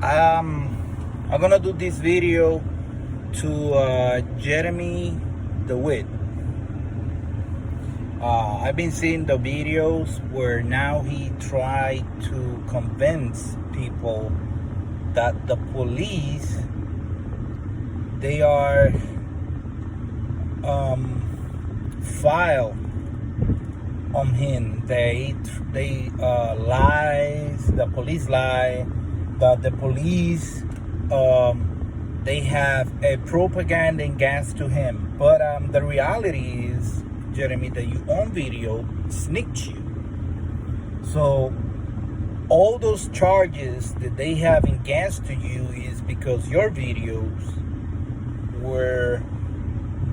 I'm gonna do this video to Jeremy Dewitte. I've been seeing the videos where now he tried to convince people that the police, they are file on him. They lies. The police lie. That the police they have a propaganda against to him. But the reality is, Jeremy, that your own video snitched you. So all those charges that they have against to you is because your videos where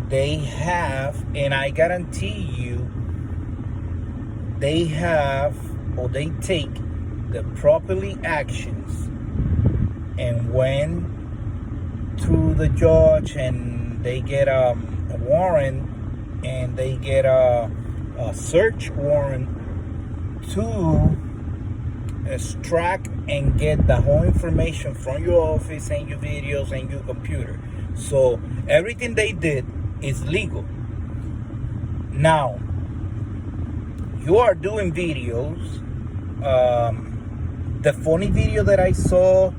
they have, and I guarantee you, they have or they take the properly actions and went through the judge and they get a warrant and they get a search warrant to extract and get the whole information from your office and your videos and your computer. So everything they did is legal. Now, you are doing videos. The funny video that I saw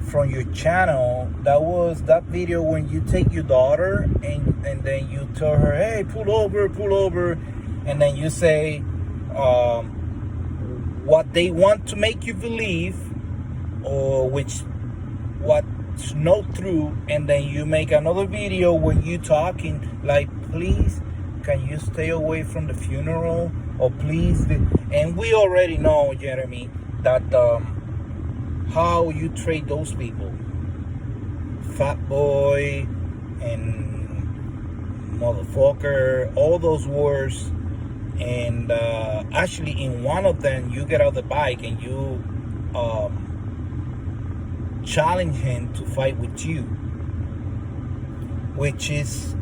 from your channel, that was that video when you take your daughter and then you tell her, hey, pull over, and then you say what they want to make you believe, or what's not true, and then you make another video where you talking like, please, can you stay away from the funeral, or please, and we already know, Jeremy, that how you treat those people, fat boy and motherfucker, all those words. And actually in one of them you get out the bike and you challenge him to fight with you, which is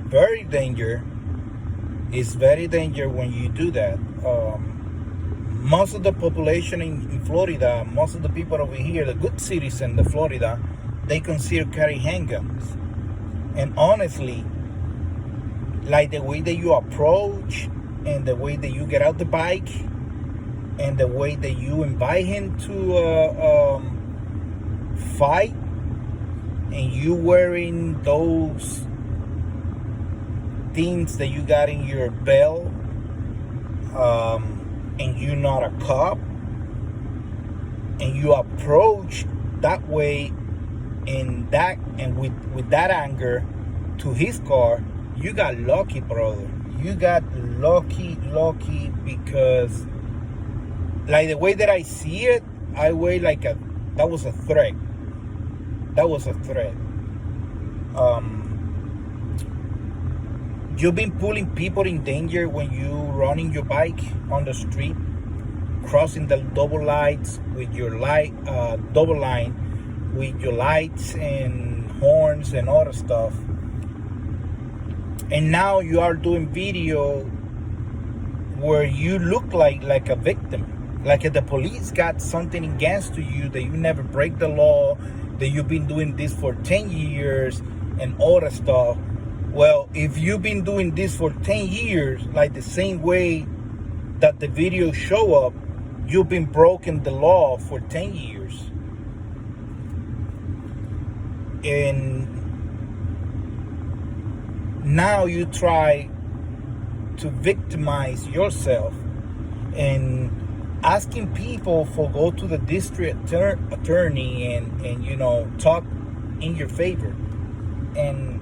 very dangerous. It's very dangerous when you do that. Most of the population in Florida, most of the people over here, the good citizens of Florida, they consider carry handguns. And honestly, like the way that you approach and the way that you get out the bike and the way that you invite him to fight, and you wearing those things that you got in your belt, and you're not a cop, and you approach that way and with that anger to his car, you got lucky, brother. You got lucky because, like, the way that I see it, I weigh like that was a threat. You've been pulling people in danger when you running your bike on the street, crossing the double lights with your double line with your lights and horns and other stuff. And now you are doing video where you look like a victim, like the police got something against you, that you never break the law, that you've been doing this for 10 years and all that stuff. Well, if you've been doing this for 10 years, like the same way that the videos show up, you've been breaking the law for 10 years. And now you try to victimize yourself and asking people for go to the district attorney and you know, talk in your favor. And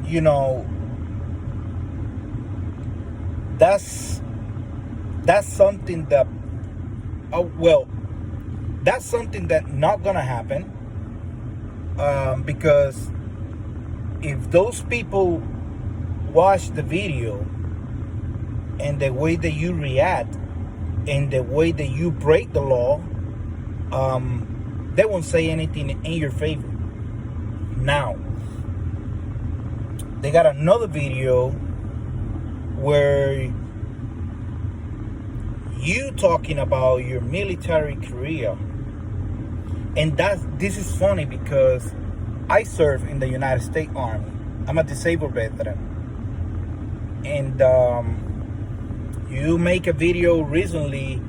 you know, that's something that that's something that not gonna happen, because if those people watch the video and the way that you react and the way that you break the law, they won't say anything in your favor. Now, they got another video where you talking about your military career. And this is funny because I serve in the United States Army. I'm a disabled veteran. And you make a video recently,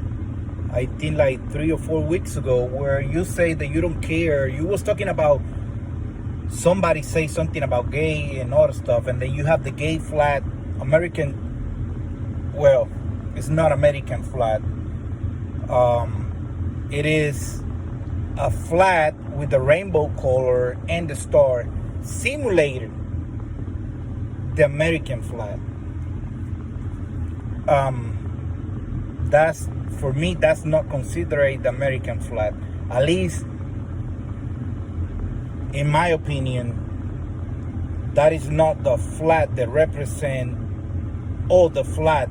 I think like 3 or 4 weeks ago, where you say that you don't care. You was talking about somebody say something about gay and all the stuff, and then you have the gay flag, American, well, it's not American flag. It is a flag with the rainbow color and the star, simulated the American flag. That's, for me, that's not considered the American flag. At least, in my opinion, that is not the flag that represent all the flag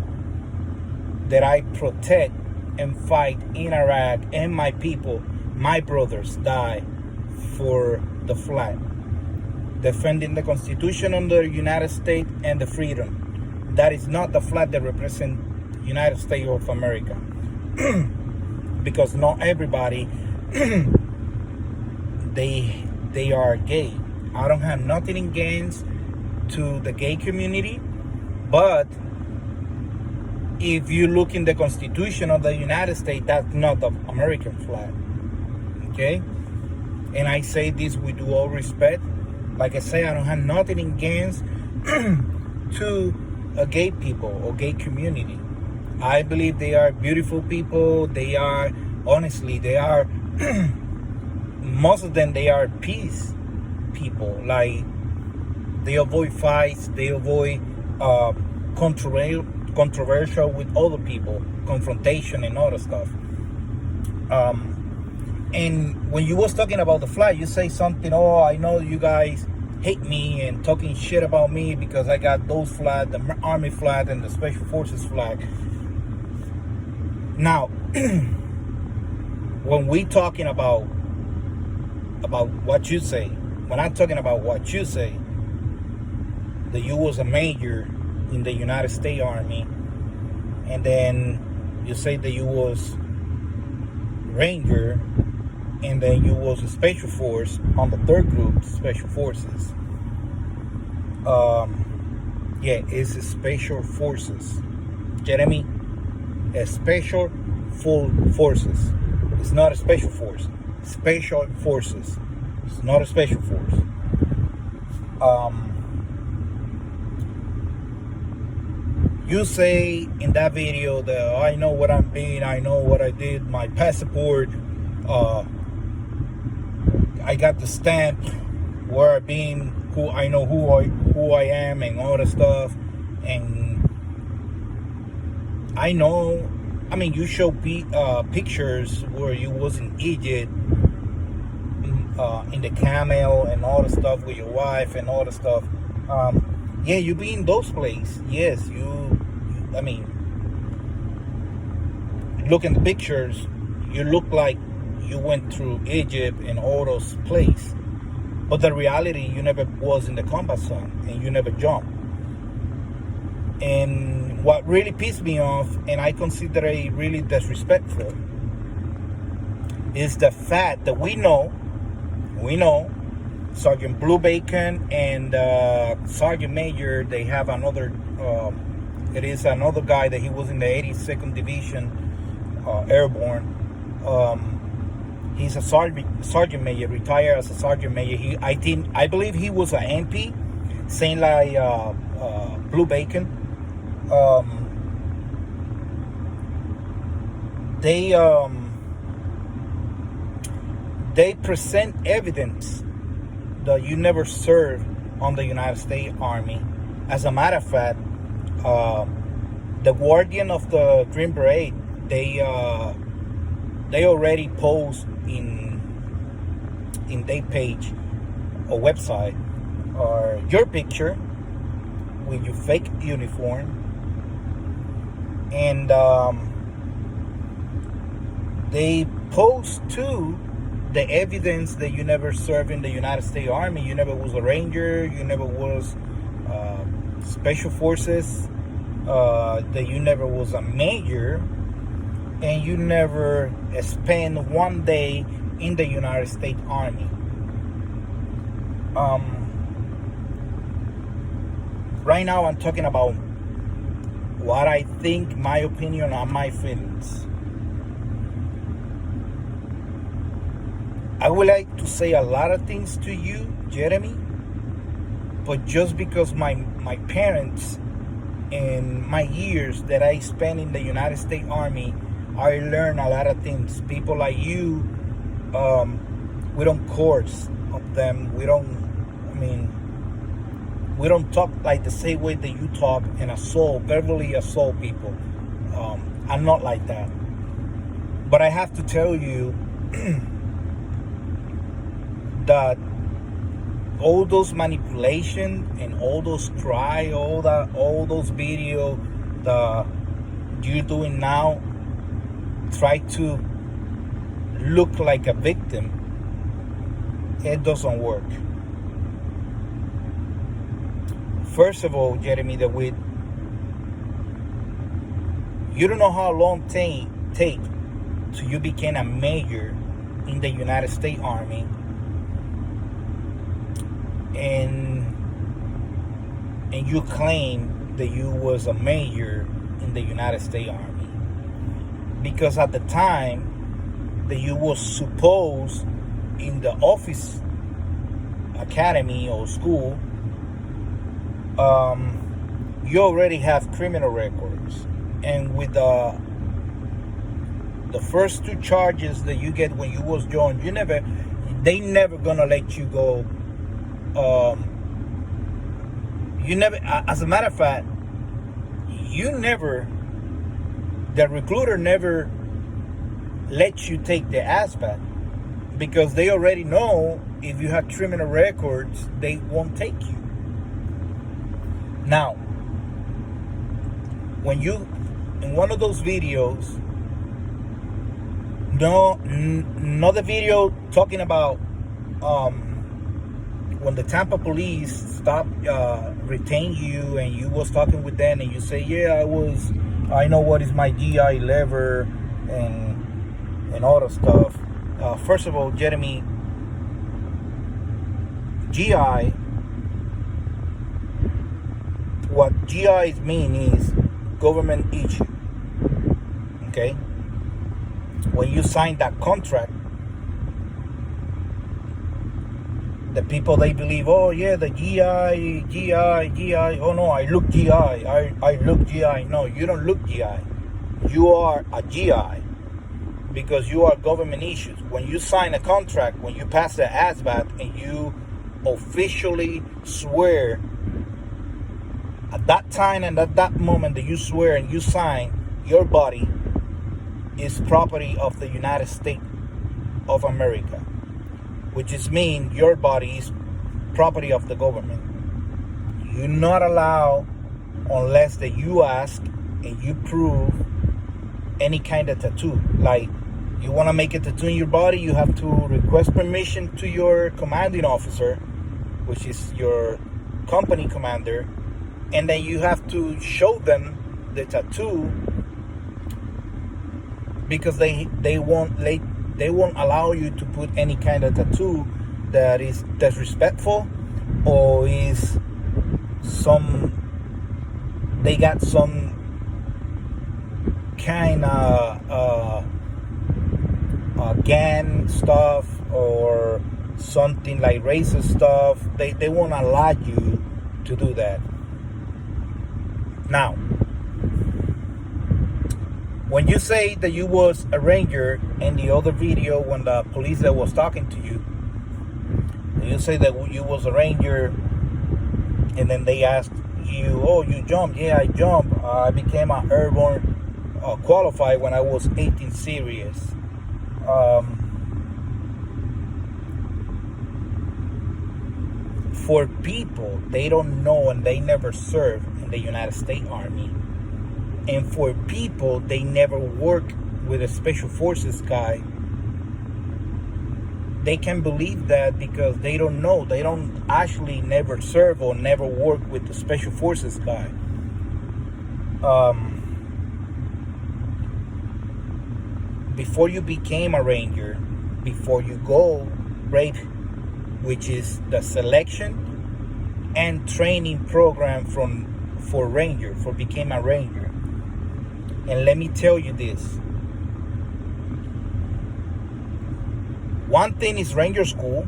that I protect and fight in Iraq, and my people, my brothers, die for the flag, defending the Constitution of the United States and the freedom. That is not the flag that represents United States of America. Because not everybody they are gay. I don't have nothing against to the gay community, but if you look in the Constitution of the United States, that's not the American flag. Okay? And I say this with all respect. Like I say, I don't have nothing against to a gay people or gay community. I believe they are beautiful people. They are, honestly, they are, most of them, they are peace people. Like, they avoid fights. They avoid controversial with other people, confrontation and other stuff. And when you was talking about the flag, you say something, oh, I know you guys hate me and talking shit about me because I got those flags, the Army flag and the Special Forces flag. Now, when we talking about what you say, when I'm talking about what you say, that you was a major in the United States Army, and then you say that you was Ranger, and then you was a Special Force on the 3rd Group, Special Forces. Yeah, it's a Special Forces. Jeremy, a Special Forces. It's not a Special Force. Special Forces. It's not a Special Force. You say in that video that I know what I'm being, I know what I did, my passport, I got the stamp where I've been, who I know who I am and all that stuff. And I know, I mean, you show pictures where you was in Egypt, in the camel and all the stuff with your wife and all the stuff. Yeah, you be in those places. Yes, I mean, look in the pictures, you look like you went through Egypt and all those places. But the reality, you never was in the combat zone and you never jumped. And what really pissed me off, and I consider it really disrespectful, is the fact that we know Sergeant Blue Bacon and Sergeant Major, they have another, it is another guy that he was in the 82nd Division Airborne. He's a sergeant major, retired as a sergeant major. I believe he was an MP, same like Blue Bacon. They present evidence that you never served on the United States Army. As a matter of fact, the Guardian of the Green Beret, they already post in their page or website your picture with your fake uniform, and they post too the evidence that you never served in the United States Army. You never was a Ranger, you never was Special Forces, that you never was a major. and you never spend one day in the United States Army. Right now I'm talking about what I think, my opinion, and my feelings. I would like to say a lot of things to you, Jeremy, but just because my parents and my years that I spent in the United States Army, I learned a lot of things. People like you, we don't course of them. We don't talk like the same way that you talk and verbally assault people. I'm not like that. But I have to tell you that all those manipulation and all those all those video that you're doing now, try to look like a victim, it doesn't work. First of all, Jeremy Dewitte, you don't know how long take till you became a major in the United States Army, and you claim that you was a major in the United States Army, because at the time that you was supposed in the office academy or school, you already have criminal records, and with the first two charges that you get when you was joined, they never gonna let you go. You never, as a matter of fact, the recruiter never let you take the ASVAB, because they already know if you have criminal records, they won't take you. Now, when you, in one of those videos, another video talking about when the Tampa police stopped, retain you, and you was talking with them, and you say, yeah, I know what is my GI lever, and all that stuff. First of all, Jeremy, GI, what GIs mean is government issue. Okay? When you sign that contract, the people, they believe, oh yeah, the GI, oh no, I look GI, I look GI. No, you don't look GI. You are a GI because you are government issues. When you sign a contract, when you pass the ASVAB and you officially swear, at that time and at that moment that you swear and you sign, your body is property of the United States of America, which is mean your body is property of the government. You're not allowed, unless that you ask and you prove any kind of tattoo. Like, you want to make a tattoo in your body, you have to request permission to your commanding officer, which is your company commander, and then you have to show them the tattoo, because they won't allow you to put any kind of tattoo that is disrespectful, or is they got some kind of gang stuff, or something like racist stuff. They won't allow you to do that. Now, when you say that you was a ranger in the other video, when the police that was talking to you, you say that you was a ranger, and then they asked you, oh, you jumped? Yeah, I jumped. I became a airborne qualified when I was 18 series. For people, they don't know and they never serve in the United States Army. And for people, they never work with a special forces guy. They can believe that because they don't know. They don't actually never serve or never work with the special forces guy. before you became a ranger, before you go rape, which is the selection and training program for ranger, for became a ranger. And let me tell you this. One thing is ranger school,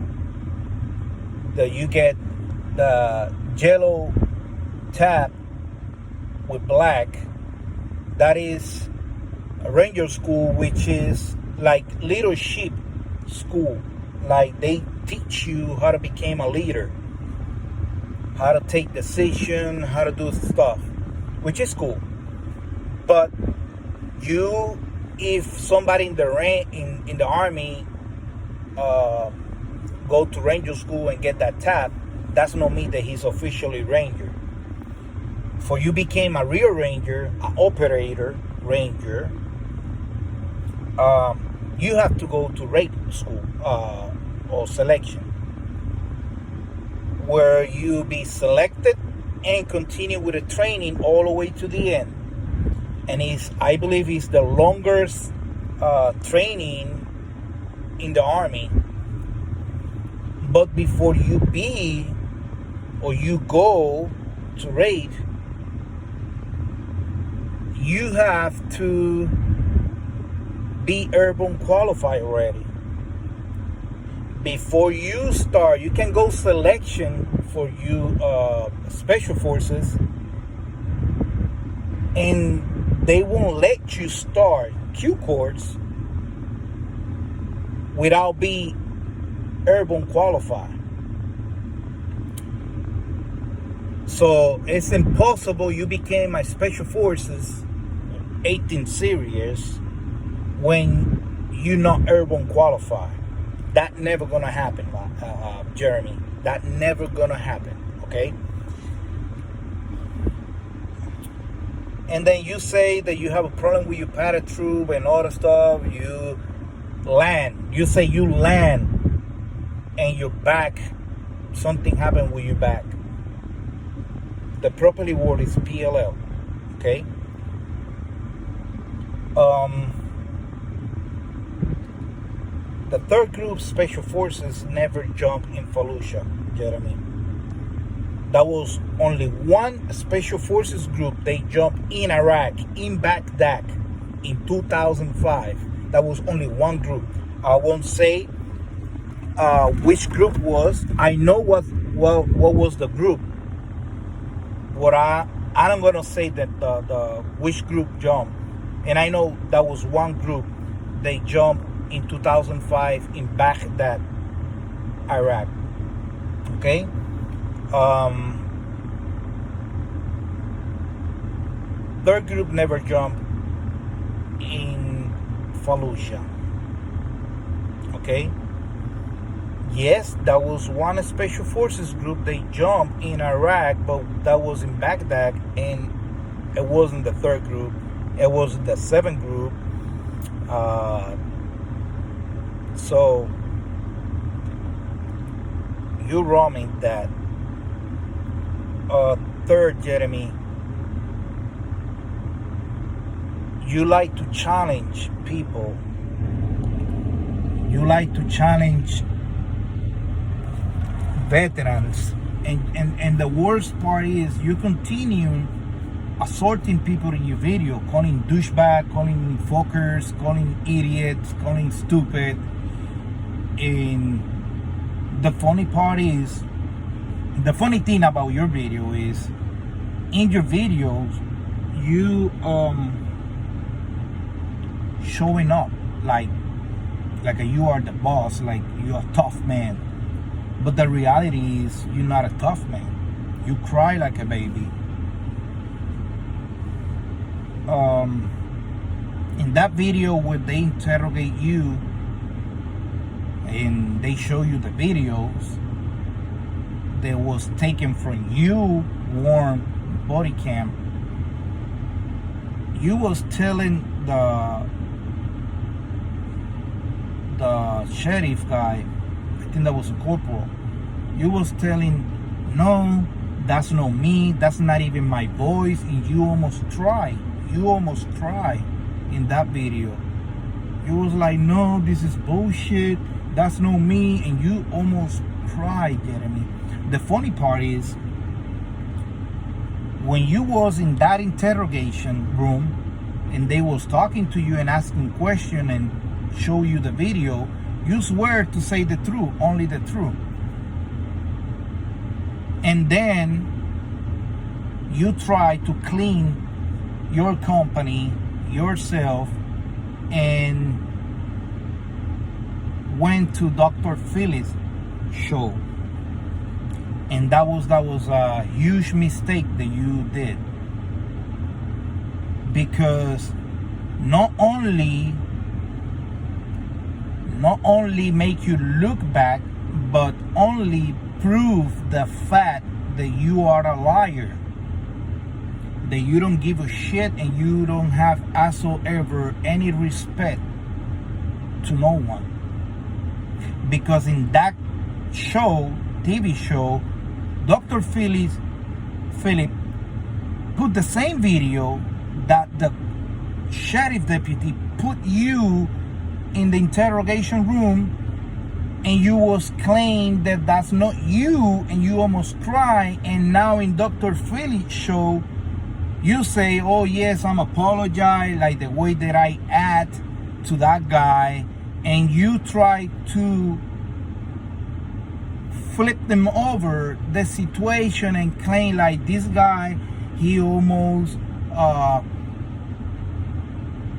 that you get the yellow tab with black. That is a ranger school, which is like leadership school. Like they teach you how to become a leader, how to take decision, how to do stuff, which is cool. But you, if somebody in the army go to ranger school and get that tab, that's not mean that he's officially ranger. For you became a real ranger, an operator ranger, you have to go to rape school or selection, where you be selected and continue with the training all the way to the end. And I believe it's the longest training in the army. But before you go to raid, you have to be airborne qualified already. Before you start, you can go selection for you special forces, and they won't let you start Q courts without being airborne qualified. So it's impossible you became a special forces 18 series when you're not airborne qualified. That never gonna happen, Jeremy. That never gonna happen, okay? And then you say that you have a problem with your paratroop and all the stuff. You land. You say you land and your back, something happened with your back. The properly word is PLL, okay? The third group, Special Forces, never jumped in Fallujah, Jeremy. That was only one Special Forces group. They jumped in Iraq, in Baghdad, in 2005. That was only one group. I won't say which group was. I know what was the group. I'm gonna say that the which group jumped, and I know that was one group. They jumped in 2005 in Baghdad, Iraq. Okay. Third group never jumped in Fallujah. Okay. Yes, that was one special forces group. They jumped in Iraq, but that was in Baghdad, and it wasn't the third group. It was the seventh group. So you're wrong in that. Third, Jeremy, you like to challenge people. You like to challenge veterans, and the worst part is you continue assaulting people in your video, calling douchebag, calling fuckers, calling idiots, calling stupid. And the funny part is, the funny thing about your video is, in your videos, you showing up like you are the boss, like you're a tough man. But the reality is, you're not a tough man. You cry like a baby. In that video where they interrogate you and they show you the videos that was taken from you warm body cam, you was telling the sheriff guy, I think that was a corporal, you was telling, no, that's not me, that's not even my voice, and you almost cry in that video. You was like, no, this is bullshit. That's not me. And you almost cried, Jeremy. The funny part is, when you was in that interrogation room and they was talking to you and asking question and show you the video, you swear to say the truth, only the truth. And then you try to clean your company, yourself, and went to Dr. Phillips' show. And that was a huge mistake that you did, because not only make you look back, but only prove the fact that you are a liar, that you don't give a shit and you don't have whatsoever any respect to no one. Because in that show, TV show, Dr. Philip put the same video that the sheriff deputy put you in the interrogation room, and you was claimed that that's not you, and you almost cry. And now in Dr. Philip's show, you say, oh yes, I'm apologize, like the way that I act to that guy, and you try to flip them over the situation and claim like this guy, he almost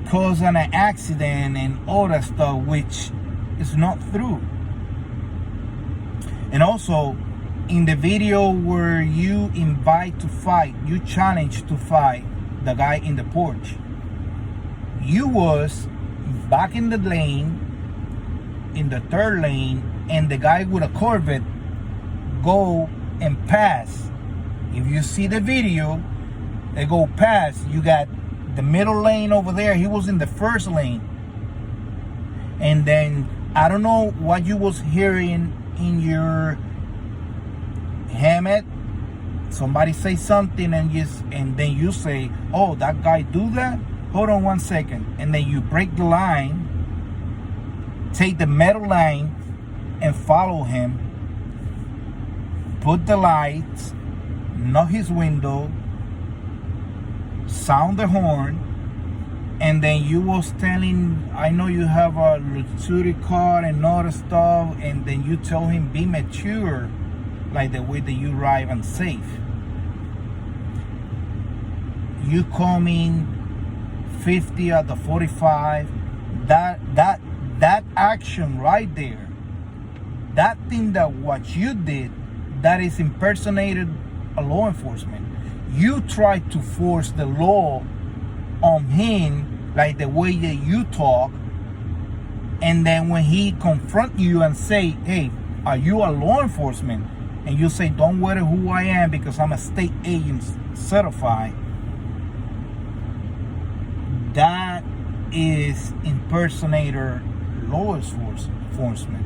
caused an accident and all that stuff, which is not true. And also, in the video where you invite to fight, you challenge to fight the guy in the porch, you was back in the lane, in the third lane, and the guy with a Corvette go and pass. If you see the video, they go past. You got the middle lane over there. He was in the first lane. And then I don't know what you was hearing in your helmet. Somebody say something and then you say, oh, that guy do that? Hold on 1 second. And then you break the line, take the middle line and follow him. Put the lights, knock his window, sound the horn, and then you was telling, I know you have a luxury car and all the stuff, and then you tell him be mature, like the way that you drive and safe. You coming 50 at the 45, that action right there, that thing that what you did, that is impersonated a law enforcement. You try to force the law on him, like the way that you talk, and then when he confront you and say, hey, are you a law enforcement? And you say, don't worry who I am because I'm a state agent certified. That is impersonator law enforcement.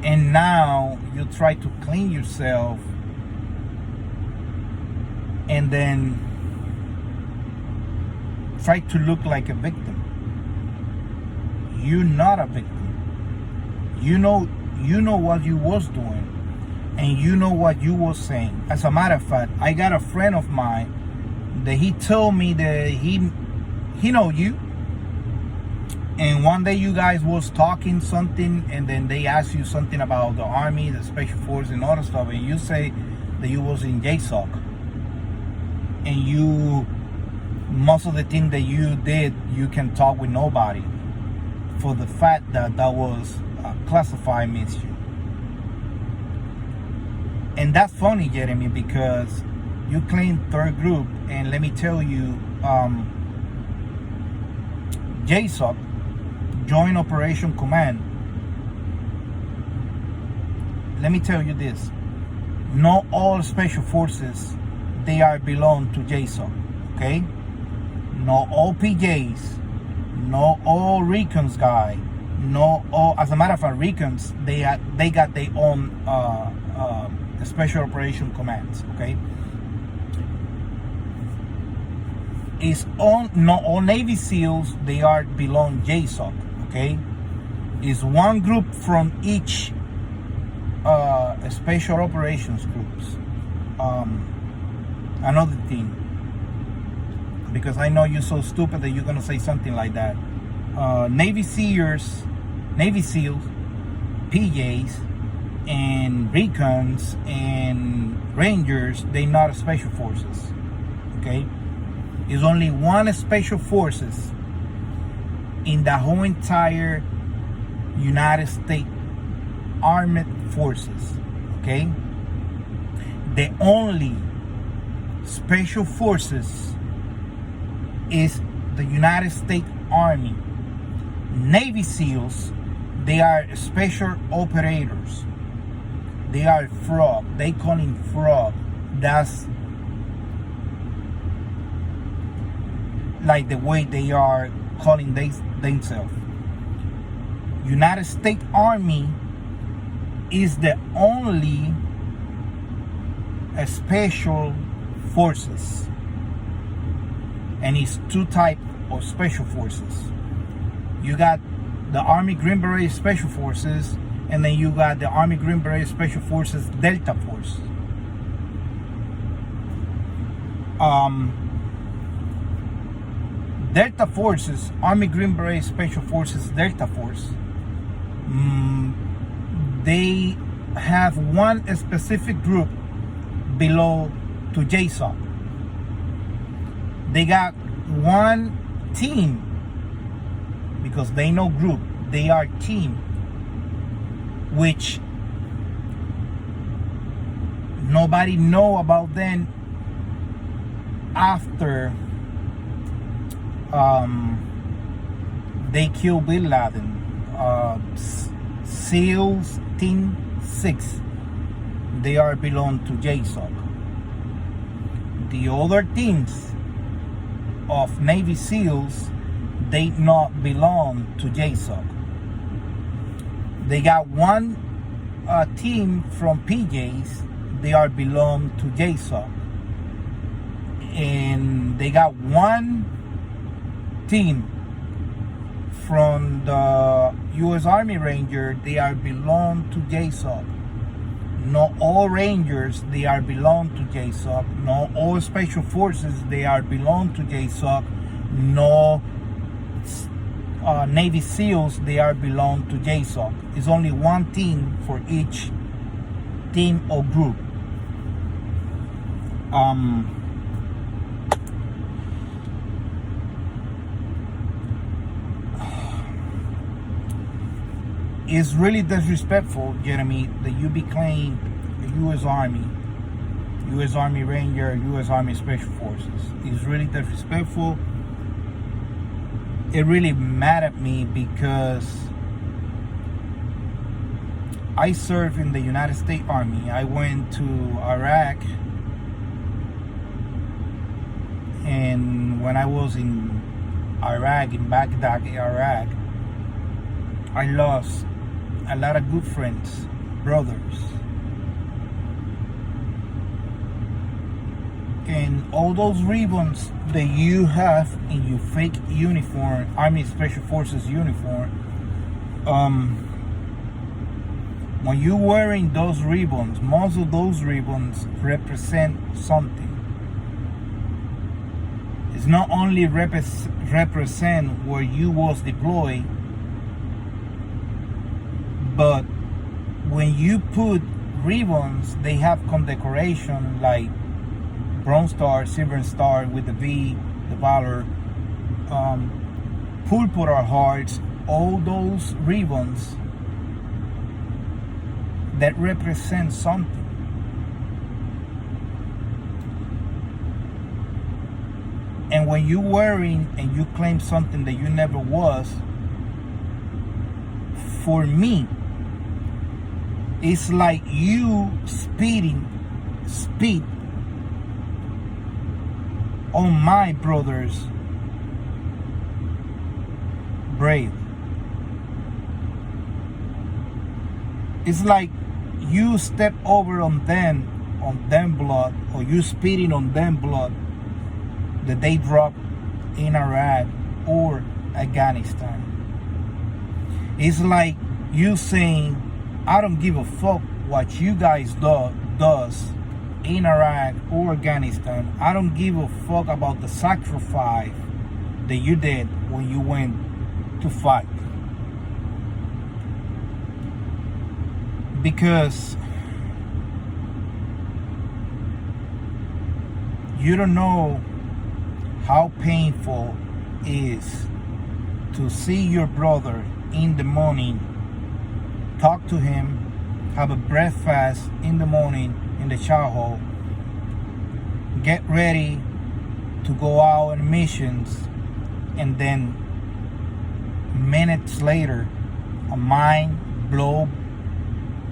And now you try to clean yourself and then try to look like a victim. You're not a victim. You know what you was doing, and you know what you was saying. As a matter of fact, I got a friend of mine that he told me that he know you. And one day you guys was talking something, and then they asked you something about the Army, the Special Forces, and all that stuff, and you say that you was in JSOC. And you, most of the things that you did, you can talk with nobody for the fact that that was classified mission. And that's funny, Jeremy, because you claim third group, and let me tell you, JSOC, Joint Operation Command, let me tell you this, not all special forces, they are belong to JSOC, okay? Not all PJs, not all recons guy, not all, as a matter of fact, recons, they got their own special operation commands, okay? is on not all Navy SEALs. They are belong JSOC. Okay, is one group from each special operations groups. Another thing, because I know you're so stupid that you're gonna say something like that. Navy SEALs, PJs, and recons and Rangers, they not special forces. Okay, is only one special forces in the whole entire United States Armed Forces. Okay, the only special forces is the United States Army. Navy SEALs, they are special operators. They are frog. They call him frog. That's like the way they are calling themselves. United States Army is the only special forces, and it's two types of special forces. You got the Army Green Beret Special Forces, and then you got the Army Green Beret Special Forces Delta Force. Delta Forces, Army Green Beret Special Forces Delta Force, they have one specific group below to JSOC. They got one team, because they know group, they are team, which nobody know about them after they kill Bin Laden. SEALs Team 6, they are belong to JSOC. The other teams of Navy SEALs, they not belong to JSOC. They got one team from PJs, they are belong to JSOC. And they got one team from the U.S. Army Ranger, they are belong to JSOC. Not all Rangers, they are belong to JSOC. Not all Special Forces, they are belong to JSOC. No Navy SEALs, they are belong to JSOC. It's only one team for each team or group. It's really disrespectful, Jeremy, that you beclaim the U.S. Army Ranger, U.S. Army Special Forces. It's really disrespectful. It really mad at me because I served in the United States Army. I went to Iraq, and when I was in Iraq, in Baghdad, Iraq, I lost a lot of good friends, brothers. And all those ribbons that you have in your fake uniform, Army Special Forces uniform, when you're wearing those ribbons, most of those ribbons represent something. It's not only represent where you was deployed, but when you put ribbons, they have condecoration like Bronze Star, Silver Star with the V, the Valor, Purple Hearts, all those ribbons that represent something. And when you're wearing and you claim something that you never was, for me, it's like you speed on my brother's brave. It's like you step over on them blood, or you speeding on them blood that they dropped in Iraq or Afghanistan. It's like you saying, I don't give a fuck what you guys does in Iraq or Afghanistan. I don't give a fuck about the sacrifice that you did when you went to fight. Because you don't know how painful it is to see your brother in the morning, talk to him, have a breakfast in the morning in the chow hall, get ready to go out on missions, and then minutes later, a mine blow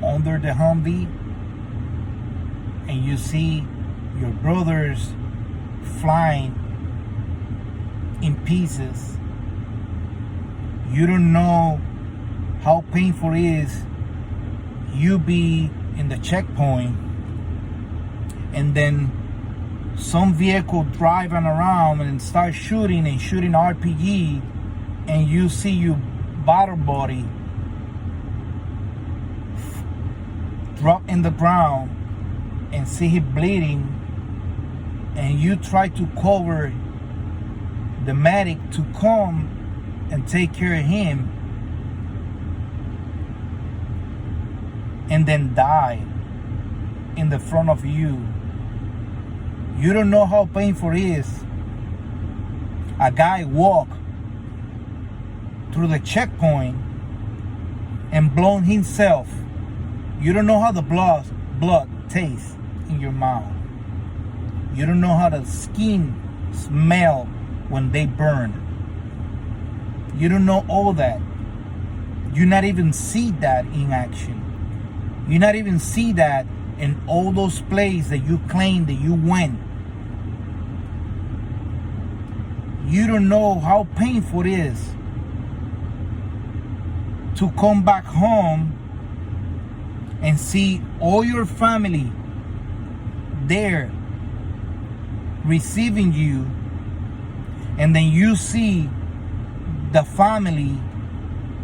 under the Humvee, and you see your brothers flying in pieces. You don't know how painful it is. You be in the checkpoint, and then some vehicle driving around and start shooting RPG, and you see your bottle body drop in the ground and see him bleeding, and you try to cover the medic to come and take care of him, and then die in the front of you. You don't know how painful it is. A guy walk through the checkpoint and blown himself. You don't know how the blood tastes in your mouth. You don't know how the skin smell when they burn. You don't know all that. You not even see that in action. You not even see that in all those places that you claim that you went. You don't know how painful it is to come back home and see all your family there receiving you, and then you see the family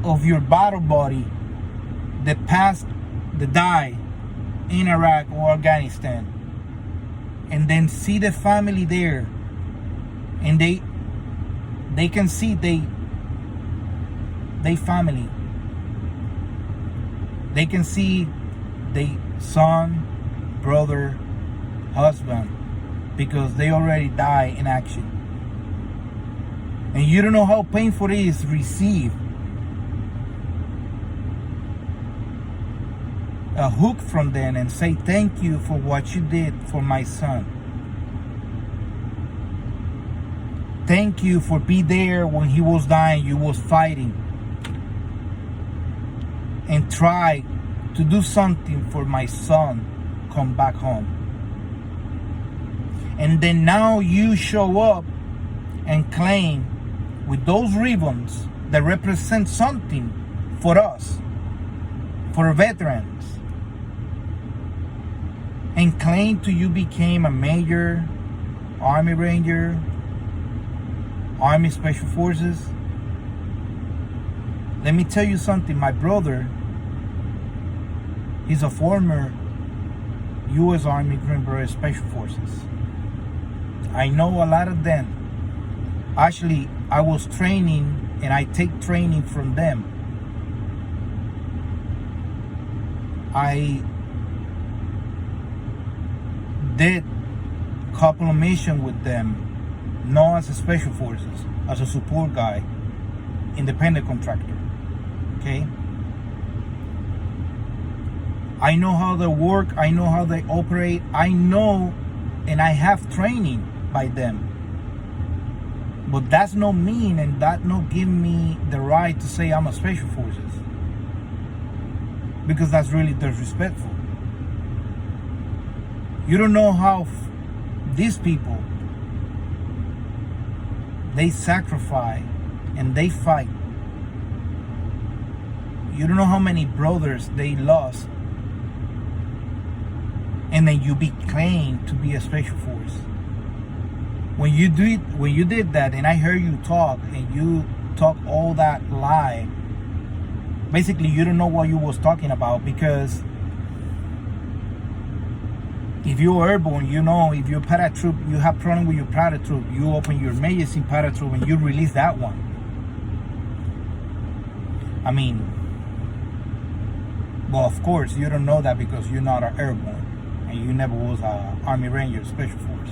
of your battle buddy that died in Iraq or Afghanistan, and then see the family there, and they can see they family. They can see the son, brother, husband, because they already died in action. And you don't know how painful it is to receive a hook from them and say thank you for what you did for my son. Thank you for being there when he was dying, you was fighting. And try to do something for my son come back home. And then now you show up and claim with those ribbons that represent something for us, for veterans, and claim to you became a major, Army Ranger, Army Special Forces. Let me tell you something, my brother, he's a former U.S. Army Green Beret Special Forces. I know a lot of them. Actually, I was training and I take training from them. I did a couple of missions with them, not as a Special Forces, as a support guy, independent contractor. Okay? I know how they work, I know how they operate, I know, and I have training by them. But that's not mean, and that not give me the right to say I'm a Special Forces, because that's really disrespectful. You don't know how these people, they sacrifice and they fight. You don't know how many brothers they lost, and then you be claimed to be a Special Force. when you did that, and I heard you talk, and you talk all that lie, basically you don't know what you was talking about. Because if you're airborne, you know, if you're paratroop, you have problem with your paratroop, you open your emergency paratroop and you release that one. I mean, well, of course you don't know that because you're not an airborne and you never was a Army Ranger Special Force.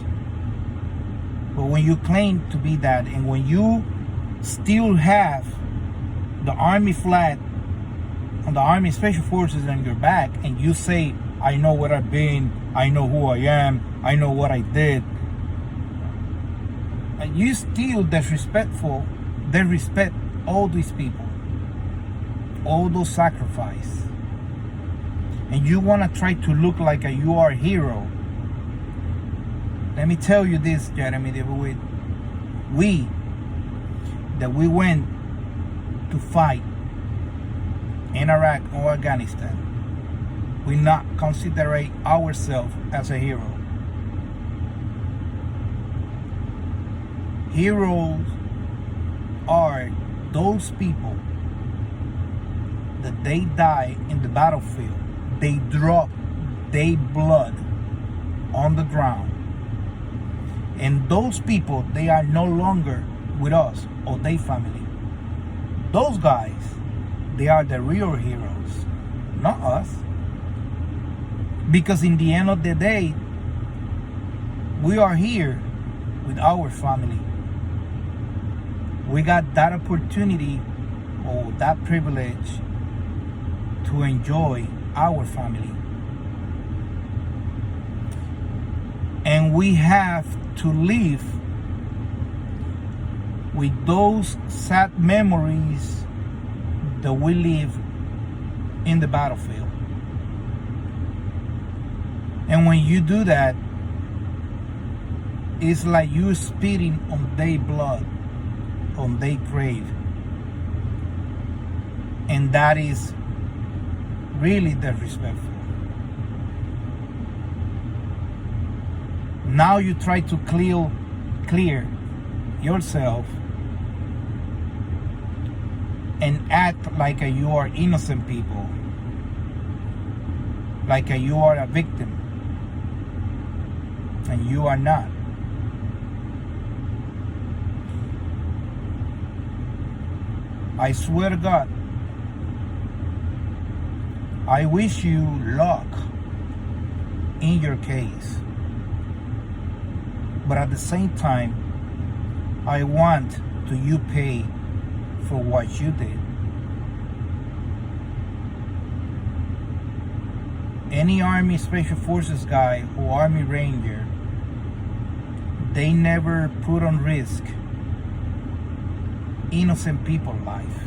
But when you claim to be that, and when you still have the Army flag and the Army Special Forces on your back, and you say, I know what I've been, I know who I am, I know what I did, and you still disrespectful, they respect all these people, all those sacrifices, and you want to try to look like you are a hero. Let me tell you this, Jeremy Dewitte. We went to fight in Iraq or Afghanistan, we not consider ourselves as a hero. Heroes are those people that they die in the battlefield. They drop their blood on the ground. And those people, they are no longer with us or their family. Those guys, they are the real heroes, not us. Because in the end of the day, we are here with our family. We got that opportunity or that privilege to enjoy our family. And we have to live with those sad memories that we live in the battlefield. And when you do that, it's like you spitting on their blood, on their grave. And that is really disrespectful. Now you try to clear yourself and act like you are innocent people, like you are a victim, and you are not. I swear to God, I wish you luck in your case. But at the same time, I want to you pay for what you did. Any Army Special Forces guy or Army Ranger, they never put on risk innocent people's life.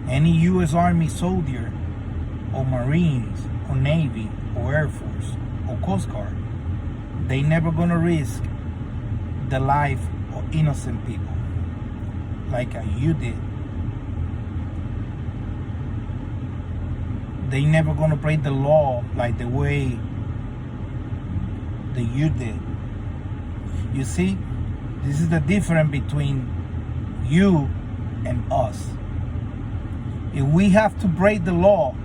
Any U.S. Army soldier or Marines or Navy or Air Force or Coast Guard, they never gonna risk the life of innocent people like you did. They never gonna break the law like the way that you did. You see, this is the difference between you and us. If we have to break the law,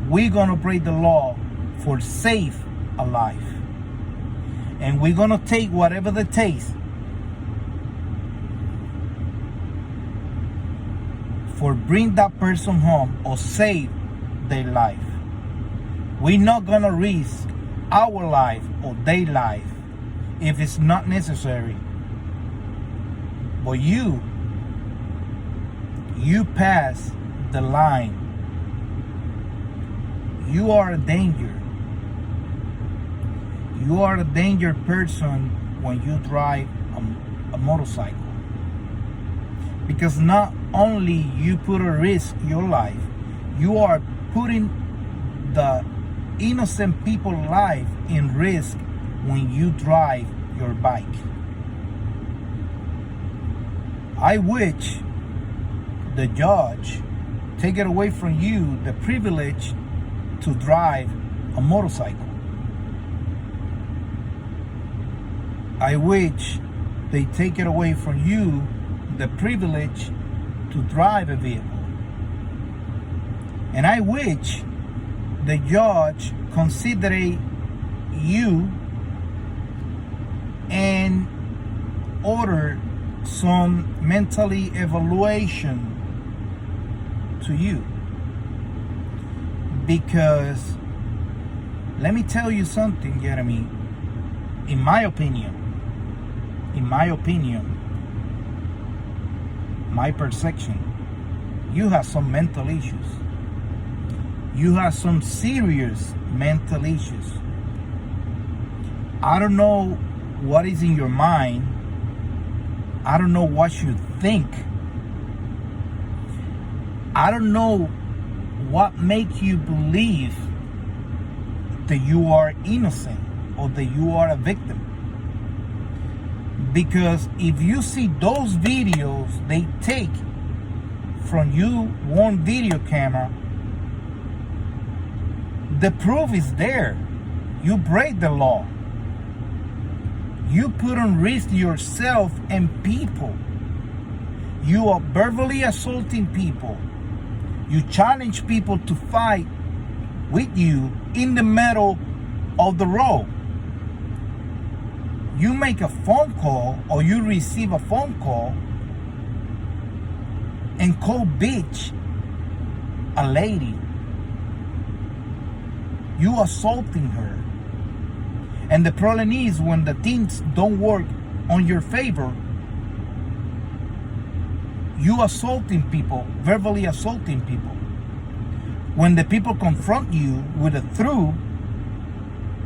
we're gonna break the law for save a life. And we're gonna take whatever it takes for bring that person home or save their life. We're not gonna risk our life or their life if it's not necessary. But you pass the line. You are a danger. You are a danger person when you drive a motorcycle. Because not only you put at risk your life, you are putting the innocent people's life in risk when you drive your bike. I wish the judge take it away from you the privilege to drive a motorcycle. I wish they take it away from you the privilege to drive a vehicle. And I wish the judge consider you and order some mentally evaluation to you. Because let me tell you something, Jeremy. In my opinion, my perception, you have some mental issues. You have some serious mental issues. I don't know what is in your mind. I don't know what you think. I don't know what makes you believe that you are innocent or that you are a victim. Because if you see those videos they take from you one video camera, the proof is there. You break the law. You put on risk yourself and people. You are verbally assaulting people. You challenge people to fight with you in the middle of the road. You make a phone call or you receive a phone call and call bitch a lady. You assaulting her. And the problem is when the things don't work on your favor, you assaulting people, verbally assaulting people. When the people confront you with a truth,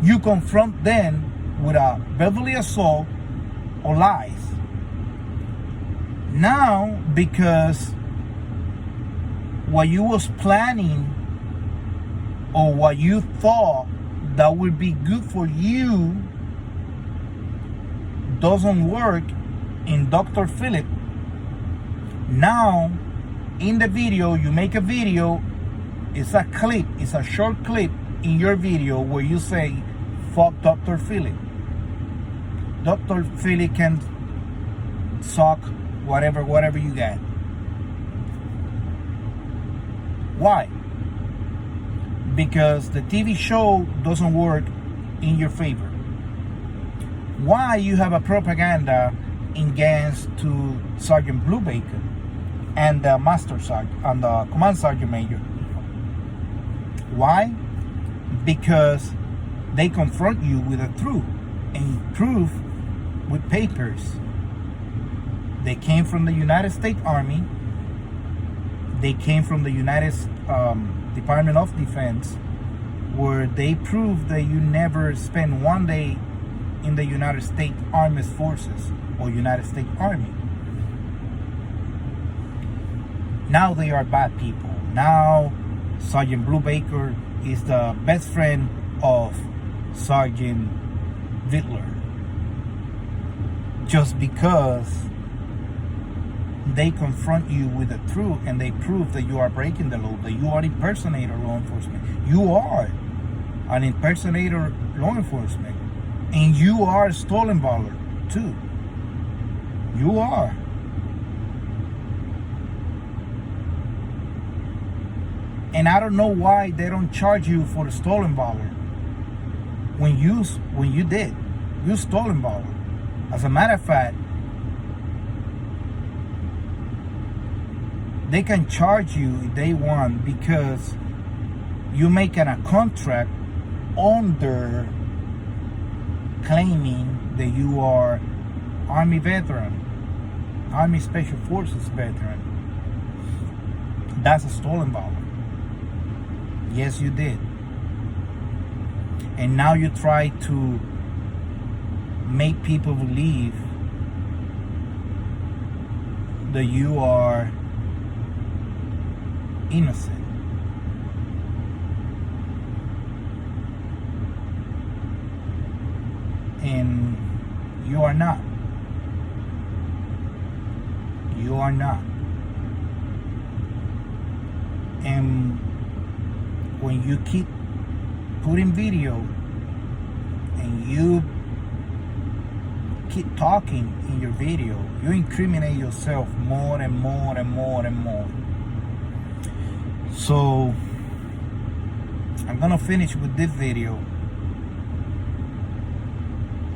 you confront them with a verbally assault or lies. Now, because what you was planning or what you thought that would be good for you doesn't work in Dr. Philip. Now, in the video, you make a video, it's a clip, it's a short clip in your video where you say, fuck Dr. Philip. Dr. Philip can suck whatever you got. Why? Because the TV show doesn't work in your favor. Why you have a propaganda against to Sergeant Brubaker and the Master Sergeant and the Command Sergeant Major? Why? Because they confront you with a truth, and proof with papers. They came from the United States Army. They came from the United Department of Defense, where they proved that you never spent one day in the United States Armed Forces or United States Army. Now they are bad people. Now Sergeant Brubaker is the best friend of Sergeant Dewitte. Just because they confront you with the truth and they prove that you are breaking the law, that you are impersonator law enforcement. You are an impersonator law enforcement. And you are a stolen baller too. You are. And I don't know why they don't charge you for the stolen baller. When you did, you stolen baller. As a matter of fact, they can charge you if they want because you making a contract under claiming that you are Army veteran, Army Special Forces veteran. That's a stolen baller. Yes, you did. And now you try to make people believe that you are innocent. And you are not. You are not. And when you keep putting video and you keep talking in your video, you incriminate yourself more and more and more and more. So I'm gonna finish with this video.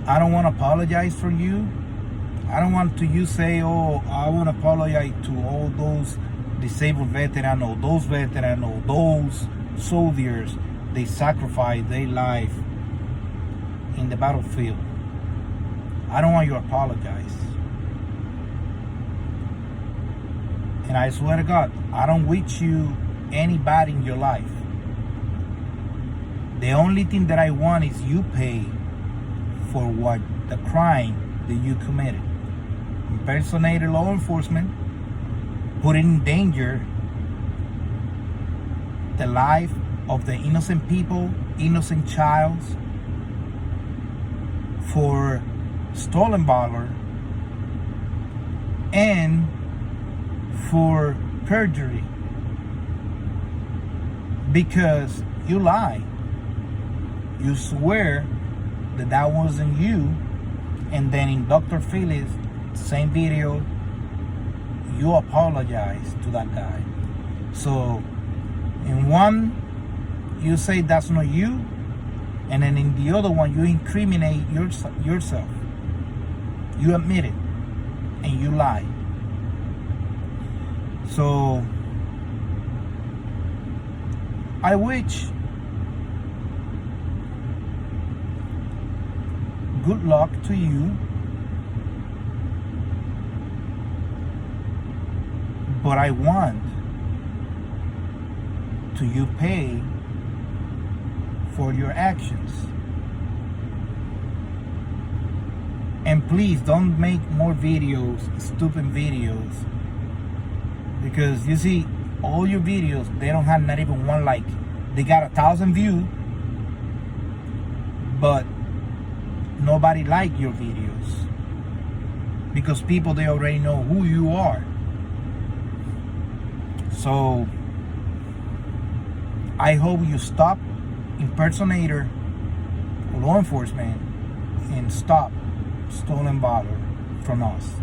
I don't want to apologize for you. I don't want to you say, oh, I want to apologize to all those disabled veterans or those veterans or those soldiers. They sacrificed their life in the battlefield. I don't want you to apologize. And I swear to God, I don't wish you any bad in your life. The only thing that I want is you pay for what the crime that you committed. Impersonated law enforcement, putting in danger the life of the innocent people, innocent childs, for stolen valor, and for perjury, because you lie. You swear that wasn't you, and then in Dr. Phillips' same video, you apologize to that guy. So in one, you say that's not you, and then in the other one, you incriminate yourself. You admit it, and you lie. So I wish good luck to you, but I want to you pay for your actions. And please don't make more videos, stupid videos, because you see all your videos, they don't have not even one like. They got 1,000 views, but nobody like your videos, because people, they already know who you are. So I hope you stop impersonator law enforcement and stop stolen valor from us.